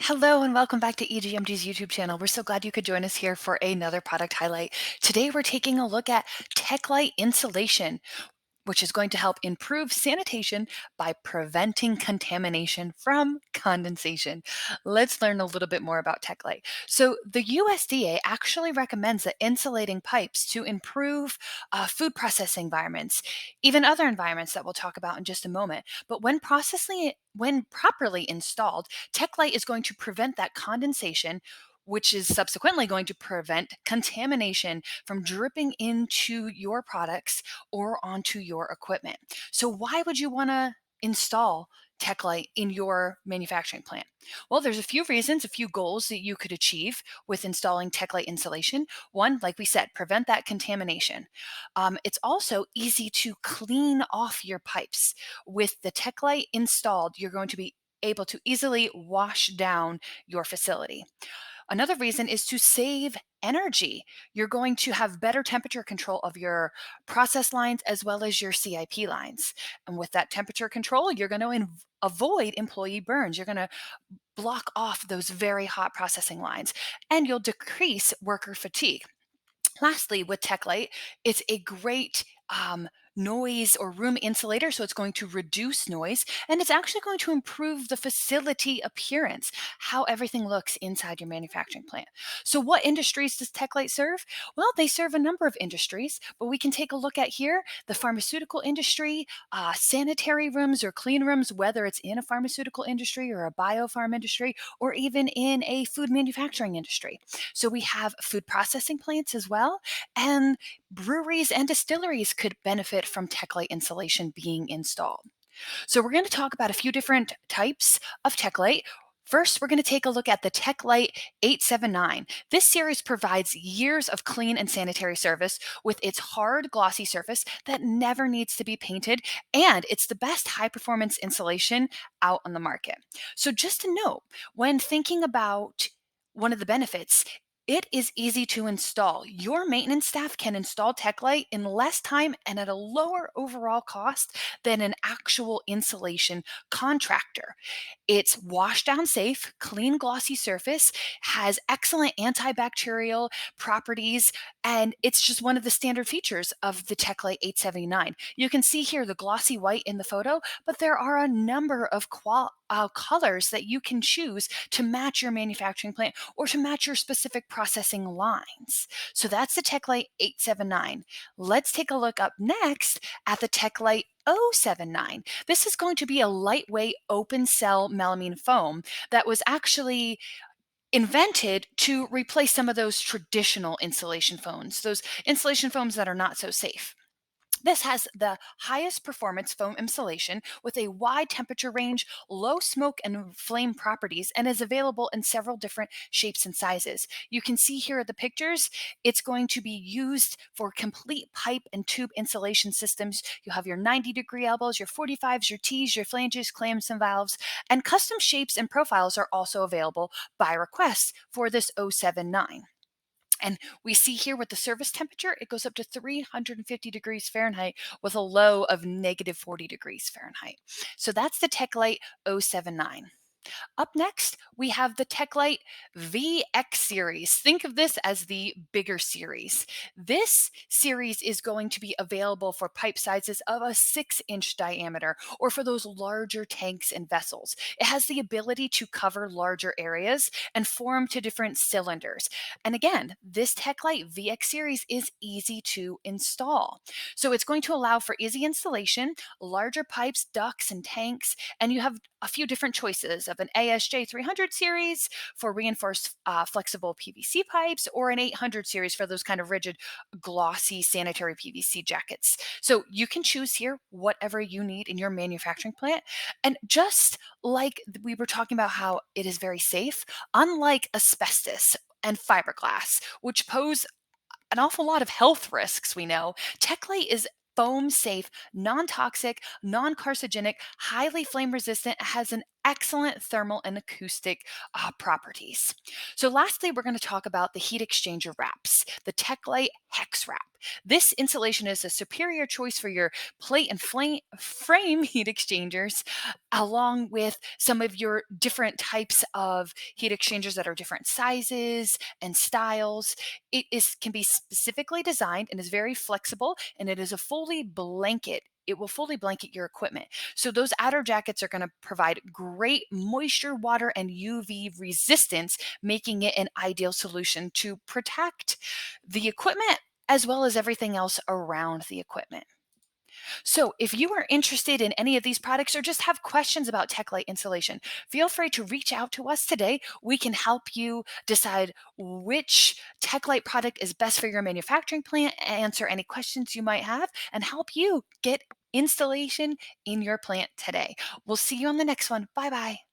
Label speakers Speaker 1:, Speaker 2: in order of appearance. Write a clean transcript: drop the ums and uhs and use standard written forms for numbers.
Speaker 1: Hello and welcome back to EGMG's YouTube channel. We're so glad you could join us here for another product highlight. Today we're taking a look at TechLite Insulation, which is going to help improve sanitation by preventing contamination from condensation. Let's learn a little bit more about TechLite. So the USDA actually recommends that insulating pipes to improve food processing environments, even other environments that we'll talk about in just a moment. But when properly installed, TechLite is going to prevent that condensation, which is subsequently going to prevent contamination from dripping into your products or onto your equipment. So why would you want to install TechLite in your manufacturing plant? Well, there's a few reasons, a few goals that you could achieve with installing TechLite insulation. One, like we said, prevent that contamination. It's also easy to clean off your pipes. With the TechLite installed, you're going to be able to easily wash down your facility. Another reason is to save energy. You're going to have better temperature control of your process lines as well as your CIP lines. And with that temperature control, you're going to avoid employee burns. You're going to block off those very hot processing lines and you'll decrease worker fatigue. Lastly, with TechLite, it's a great noise or room insulator, so it's going to reduce noise and it's actually going to improve the facility appearance, how everything looks inside your manufacturing plant. So, what industries does TechLite serve? Well, they serve a number of industries, but we can take a look at here the pharmaceutical industry, sanitary rooms or clean rooms, whether it's in a pharmaceutical industry or a biofarm industry, or even in a food manufacturing industry. So, we have food processing plants as well. And breweries and distilleries could benefit from TechLite insulation being installed. So we're going to talk about a few different types of TechLite. First, we're going to take a look at the TechLite 879. This series provides years of clean and sanitary service with its hard, glossy surface that never needs to be painted, and it's the best high-performance insulation out on the market. So just to note, when thinking about one of the benefits, it is easy to install. Your maintenance staff can install TechLite in less time and at a lower overall cost than an actual insulation contractor. It's wash down safe, clean, glossy surface, has excellent antibacterial properties, and it's just one of the standard features of the TechLite 879. You can see here the glossy white in the photo, but there are a number of colors that you can choose to match your manufacturing plant or to match your specific processing lines. So that's the TechLite 879. Let's take a look up next at the TechLite 079. This is going to be a lightweight open cell melamine foam that was actually invented to replace some of those traditional insulation foams, those insulation foams that are not so safe. This has the highest performance foam insulation with a wide temperature range, low smoke and flame properties, and is available in several different shapes and sizes. You can see here the pictures. It's going to be used for complete pipe and tube insulation systems. You have your 90-degree elbows, your 45s, your T's, your flanges, clamps, and valves, and custom shapes and profiles are also available by request for this 079. And we see here with the service temperature, it goes up to 350 degrees Fahrenheit with a low of negative 40 degrees Fahrenheit. So that's the TechLite 079. Up next, we have the TechLite VX series. Think of this as the bigger series. This series is going to be available for pipe sizes of a 6-inch diameter or for those larger tanks and vessels. It has the ability to cover larger areas and form to different cylinders. And again, this TechLite VX series is easy to install. So it's going to allow for easy installation, larger pipes, ducts, and tanks, and you have a few different choices of an ASJ 300 series for reinforced flexible PVC pipes or an 800 series for those kind of rigid glossy sanitary PVC jackets. So you can choose here whatever you need in your manufacturing plant. And just like we were talking about how it is very safe, unlike asbestos and fiberglass, which pose an awful lot of health risks, we know, TechLite is foam safe, non toxic, non carcinogenic, highly flame resistant, has an excellent thermal and acoustic properties. So, lastly, we're going to talk about the heat exchanger wraps, the TechLite Hex Wrap. This insulation is a superior choice for your plate and frame heat exchangers, along with some of your different types of heat exchangers that are different sizes and styles. Can be specifically designed and is very flexible, and it is a fully blanket. It will fully blanket your equipment. So those outer jackets are going to provide great moisture, water, and UV resistance, making it an ideal solution to protect the equipment as well as everything else around the equipment. So, if you are interested in any of these products or just have questions about TechLite insulation, feel free to reach out to us today. We can help you decide which TechLite product is best for your manufacturing plant, answer any questions you might have, and help you get installation in your plant today. We'll see you on the next one. Bye bye.